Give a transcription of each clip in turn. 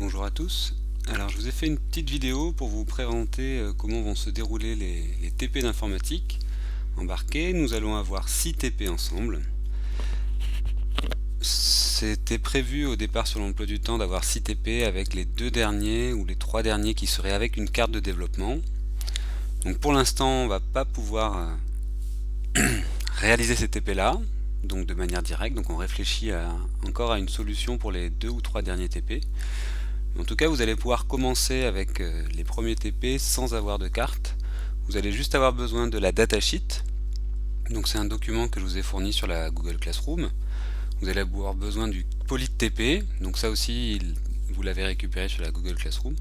Bonjour à tous. Alors je vous ai fait une petite vidéo pour vous présenter comment vont se dérouler les TP d'informatique embarqués. Nous allons avoir 6 TP ensemble. C'était prévu au départ sur l'emploi du temps d'avoir 6 TP avec les 2 derniers ou les 3 derniers qui seraient avec une carte de développement. Donc pour l'instant on va pas pouvoir réaliser ces TP là, donc de manière directe, donc on réfléchit encore à une solution pour les 2 ou 3 derniers TP. En tout cas, vous allez pouvoir commencer avec les premiers TP sans avoir de carte. Vous allez juste avoir besoin de la datasheet. Donc c'est un document que je vous ai fourni sur la Google Classroom. Vous allez avoir besoin du PolitTP. Donc ça aussi, vous l'avez récupéré sur la Google Classroom.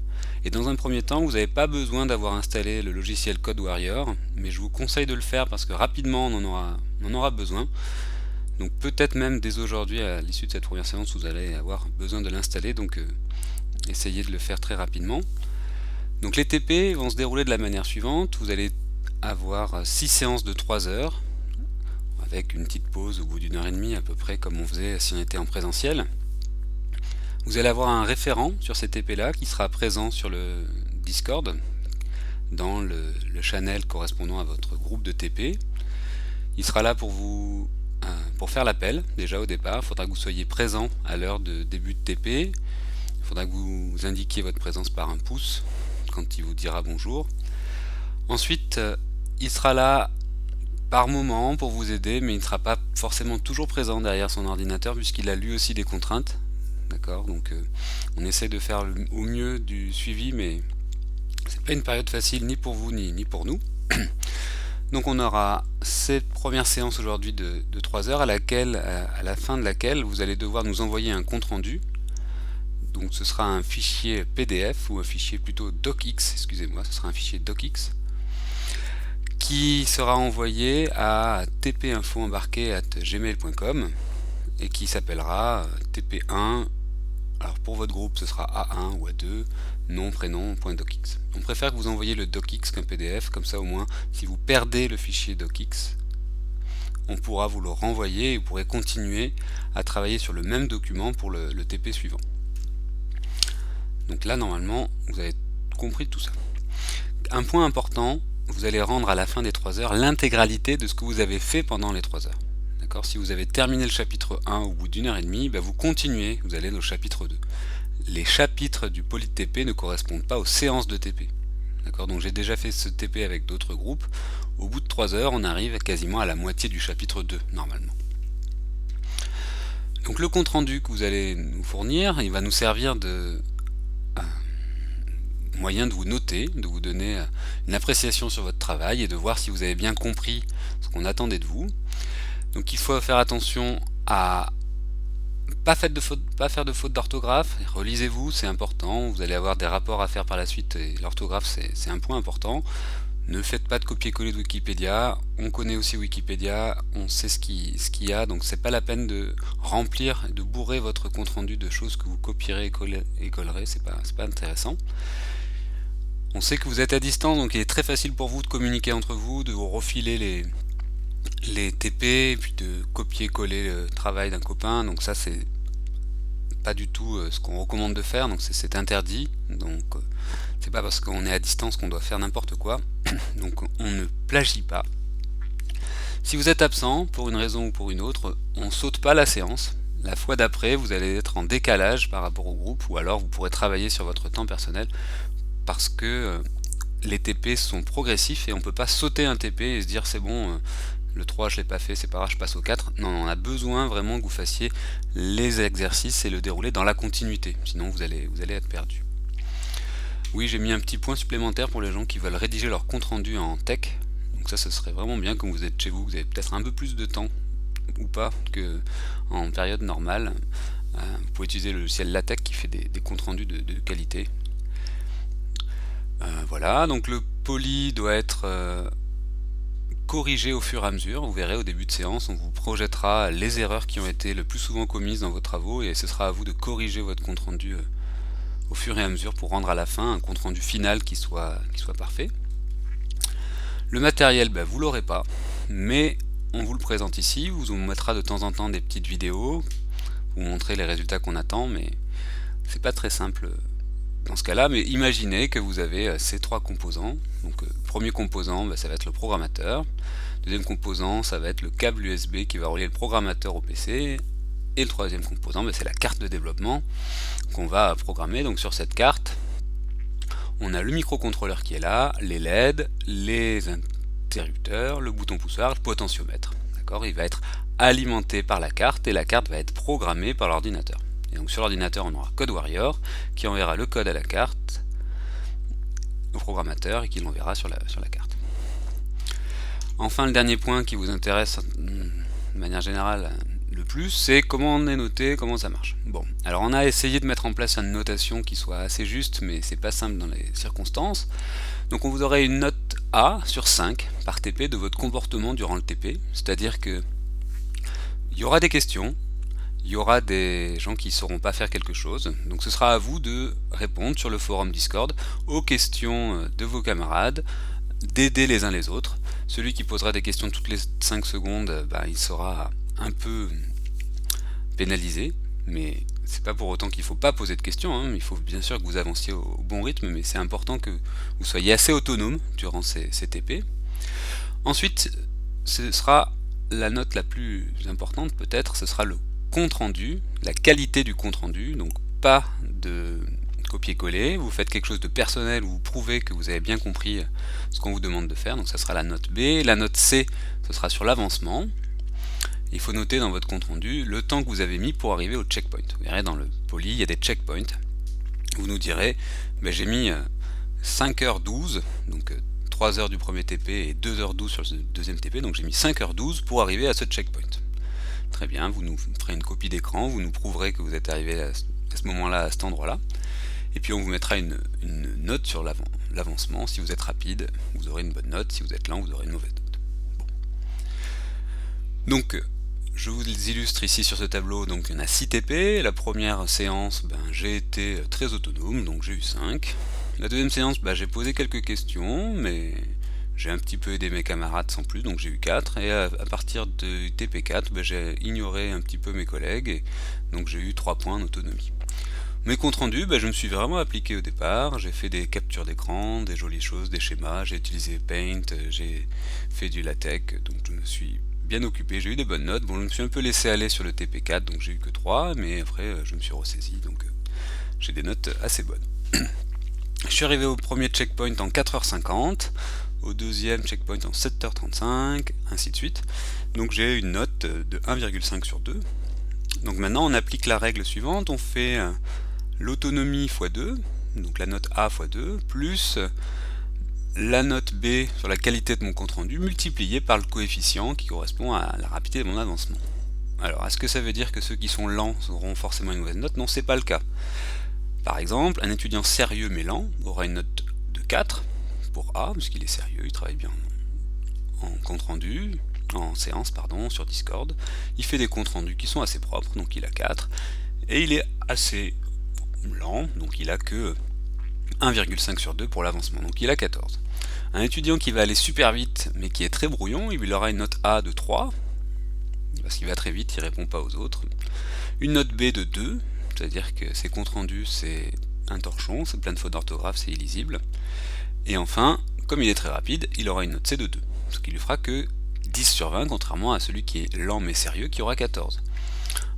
Et dans un premier temps, vous n'avez pas besoin d'avoir installé le logiciel CodeWarrior, mais je vous conseille de le faire parce que rapidement on en aura besoin. Donc peut-être même dès aujourd'hui, à l'issue de cette première séance, vous allez avoir besoin de l'installer. Donc essayez de le faire très rapidement. Donc les TP vont se dérouler de la manière suivante. Vous allez avoir 6 séances de 3 heures, avec une petite pause au bout d'une heure et demie à peu près comme on faisait si on était en présentiel. Vous allez avoir un référent sur ces TP là qui sera présent sur le Discord, dans le channel correspondant à votre groupe de TP. Il sera là pour faire l'appel. Déjà au départ, il faudra que vous soyez présent à l'heure de début de TP. Il faudra que vous indiquiez votre présence par un pouce quand il vous dira bonjour. Ensuite, il sera là par moment pour vous aider, mais il ne sera pas forcément toujours présent derrière son ordinateur puisqu'il a lui aussi des contraintes. D'accord, donc on essaie de faire au mieux du suivi, mais c'est pas une période facile ni pour vous ni pour nous. Donc on aura cette première séance aujourd'hui de 3 heures à la fin de laquelle vous allez devoir nous envoyer un compte rendu. Donc ce sera un fichier PDF ou un fichier plutôt docx, excusez-moi, ce sera un fichier docx qui sera envoyé à tpinfoembarqué@gmail.com et qui s'appellera tp1. Alors pour votre groupe ce sera A1 ou A2, nom, prénom.docx. On préfère que vous envoyiez le docx qu'un PDF, comme ça au moins si vous perdez le fichier docx, on pourra vous le renvoyer et vous pourrez continuer à travailler sur le même document pour le TP suivant. Donc là, normalement, vous avez compris tout ça. Un point important, vous allez rendre à la fin des 3 heures l'intégralité de ce que vous avez fait pendant les 3 heures. D'accord ? Si vous avez terminé le chapitre 1 au bout d'une heure et demie, vous continuez, vous allez au chapitre 2. Les chapitres du PolitTP ne correspondent pas aux séances de TP. D'accord ? Donc j'ai déjà fait ce TP avec d'autres groupes. Au bout de 3 heures, on arrive quasiment à la moitié du chapitre 2, normalement. Donc le compte rendu que vous allez nous fournir, il va nous servir de moyen de vous noter, de vous donner une appréciation sur votre travail et de voir si vous avez bien compris ce qu'on attendait de vous. Donc il faut faire attention à pas faire de faute d'orthographe. Relisez-vous, c'est important. Vous allez avoir des rapports à faire par la suite et l'orthographe c'est un point important. Ne faites pas de copier-coller de Wikipédia. On connaît aussi Wikipédia, on sait ce qu'il y a, donc c'est pas la peine de remplir et de bourrer votre compte rendu de choses que vous copierez et collerez, c'est pas intéressant. On sait que vous êtes à distance, donc il est très facile pour vous de communiquer entre vous, de vous refiler les TP, et puis de copier-coller le travail d'un copain, donc ça c'est pas du tout ce qu'on recommande de faire, donc c'est interdit, donc c'est pas parce qu'on est à distance qu'on doit faire n'importe quoi, donc on ne plagie pas. Si vous êtes absent, pour une raison ou pour une autre, on saute pas la séance. La fois d'après, vous allez être en décalage par rapport au groupe, ou alors vous pourrez travailler sur votre temps personnel, parce que les TP sont progressifs et on peut pas sauter un TP et se dire c'est bon, le 3 je l'ai pas fait, c'est pas grave, je passe au 4. Non, on a besoin vraiment que vous fassiez les exercices et le dérouler dans la continuité, sinon vous allez être perdu. Oui, j'ai mis un petit point supplémentaire pour les gens qui veulent rédiger leur compte rendu en tech. Donc ça, ce serait vraiment bien quand vous êtes chez vous, vous avez peut-être un peu plus de temps ou pas que en période normale. Vous pouvez utiliser le logiciel LaTeX qui fait des comptes rendus de qualité. Voilà, donc le poly doit être corrigé au fur et à mesure. Vous verrez au début de séance, on vous projettera les erreurs qui ont été le plus souvent commises dans vos travaux et ce sera à vous de corriger votre compte rendu au fur et à mesure pour rendre à la fin un compte rendu final qui soit parfait. Le matériel, vous l'aurez pas, mais on vous le présente ici, vous mettra de temps en temps des petites vidéos, vous montrer les résultats qu'on attend, mais c'est pas très simple dans ce cas-là, mais imaginez que vous avez ces trois composants. Donc premier composant, ça va être le programmateur. Deuxième composant, ça va être le câble USB qui va relier le programmateur au PC. Et le troisième composant, c'est la carte de développement qu'on va programmer. Donc sur cette carte, on a le microcontrôleur qui est là, les LED, les interrupteurs, le bouton poussoir, le potentiomètre. D'accord ? Il va être alimenté par la carte et la carte va être programmée par l'ordinateur. Et donc sur l'ordinateur, on aura CodeWarrior qui enverra le code à la carte, au programmateur, et qui l'enverra sur la carte. Enfin, le dernier point qui vous intéresse de manière générale le plus, c'est comment on est noté, comment ça marche. Bon, alors on a essayé de mettre en place une notation qui soit assez juste, mais c'est pas simple dans les circonstances. Donc on vous aurait une note A sur 5 par TP de votre comportement durant le TP, c'est-à-dire que il y aura des questions, il y aura des gens qui ne sauront pas faire quelque chose, donc ce sera à vous de répondre sur le forum Discord aux questions de vos camarades, d'aider les uns les autres. Celui qui posera des questions toutes les 5 secondes, il sera un peu pénalisé, mais c'est pas pour autant qu'il ne faut pas poser de questions, hein. Il faut bien sûr que vous avanciez au bon rythme, mais c'est important que vous soyez assez autonome durant ces TP. Ensuite, ce sera la note la plus importante peut-être, ce sera le compte rendu, la qualité du compte rendu, donc pas de copier-coller, vous faites quelque chose de personnel où vous prouvez que vous avez bien compris ce qu'on vous demande de faire, donc ça sera la note B. La note C, ce sera sur l'avancement. Il faut noter dans votre compte rendu le temps que vous avez mis pour arriver au checkpoint. Vous verrez dans le poly, il y a des checkpoints. Vous nous direz, j'ai mis 5h12, donc 3h du premier TP et 2h12 sur le deuxième TP, donc j'ai mis 5h12 pour arriver à ce checkpoint. Très bien, vous nous ferez une copie d'écran, vous nous prouverez que vous êtes arrivé à ce moment-là, à cet endroit-là. Et puis on vous mettra une note sur l'avancement. Si vous êtes rapide, vous aurez une bonne note. Si vous êtes lent, vous aurez une mauvaise note. Bon. Donc, je vous illustre ici sur ce tableau, donc il y en a 6 TP. La première séance, j'ai été très autonome, donc j'ai eu 5. La deuxième séance, j'ai posé quelques questions, mais j'ai un petit peu aidé mes camarades sans plus, donc j'ai eu 4. Et à partir de TP4, j'ai ignoré un petit peu mes collègues, et donc j'ai eu 3 points d'autonomie. Mes comptes rendus, je me suis vraiment appliqué au départ, j'ai fait des captures d'écran, des jolies choses, des schémas, j'ai utilisé Paint, j'ai fait du LaTeX, donc je me suis bien occupé, j'ai eu des bonnes notes. Bon, je me suis un peu laissé aller sur le TP4, donc j'ai eu que 3, mais après je me suis ressaisi, donc j'ai des notes assez bonnes. Je suis arrivé au premier checkpoint en 4h50, au deuxième checkpoint en 7h35, ainsi de suite. Donc j'ai une note de 1,5 sur 2. Donc maintenant on applique la règle suivante, on fait l'autonomie x 2, donc la note A x 2, plus la note B sur la qualité de mon compte rendu, multiplié par le coefficient qui correspond à la rapidité de mon avancement. Alors, est-ce que ça veut dire que ceux qui sont lents auront forcément une mauvaise note? Non, c'est pas le cas. Par exemple, un étudiant sérieux mais lent aura une note de 4 pour A, puisqu'il est sérieux, il travaille bien en compte rendu, en séance, sur Discord. Il fait des comptes rendus qui sont assez propres, donc il a 4. Et il est assez lent, donc il a que 1,5 sur 2 pour l'avancement, donc il a 14. Un étudiant qui va aller super vite, mais qui est très brouillon, il aura une note A de 3, parce qu'il va très vite, il répond pas aux autres. Une note B de 2, c'est-à-dire que ses comptes rendus, c'est un torchon, c'est plein de fautes d'orthographe, c'est illisible. Et enfin, comme il est très rapide, il aura une note C de 2, ce qui lui fera que 10 sur 20, contrairement à celui qui est lent mais sérieux, qui aura 14.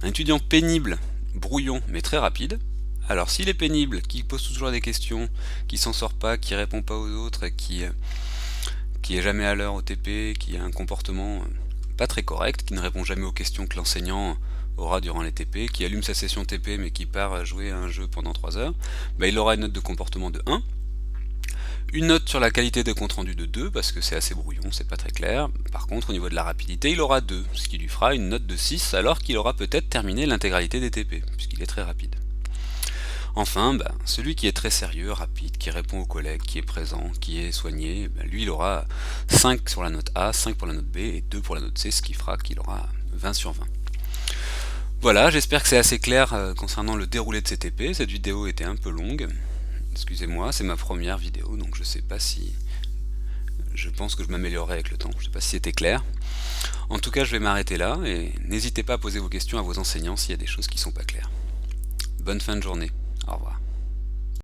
Un étudiant pénible, brouillon, mais très rapide, alors s'il est pénible, qui pose toujours des questions, qui s'en sort pas, qui répond pas aux autres, qui est jamais à l'heure au TP, qui a un comportement pas très correct, qui ne répond jamais aux questions que l'enseignant aura durant les TP, qui allume sa session TP mais qui part jouer à un jeu pendant 3 heures, il aura une note de comportement de 1. Une note sur la qualité des comptes rendus de 2, parce que c'est assez brouillon, c'est pas très clair. Par contre, au niveau de la rapidité, il aura 2, ce qui lui fera une note de 6, alors qu'il aura peut-être terminé l'intégralité des TP, puisqu'il est très rapide. Enfin, celui qui est très sérieux, rapide, qui répond aux collègues, qui est présent, qui est soigné, lui il aura 5 sur la note A, 5 pour la note B et 2 pour la note C, ce qui fera qu'il aura 20 sur 20. Voilà, j'espère que c'est assez clair concernant le déroulé de ces TP. Cette vidéo était un peu longue, excusez-moi, c'est ma première vidéo, donc je sais pas si... Je pense que je m'améliorerai avec le temps, je sais pas si c'était clair. En tout cas, je vais m'arrêter là, et n'hésitez pas à poser vos questions à vos enseignants s'il y a des choses qui sont pas claires. Bonne fin de journée. Au revoir.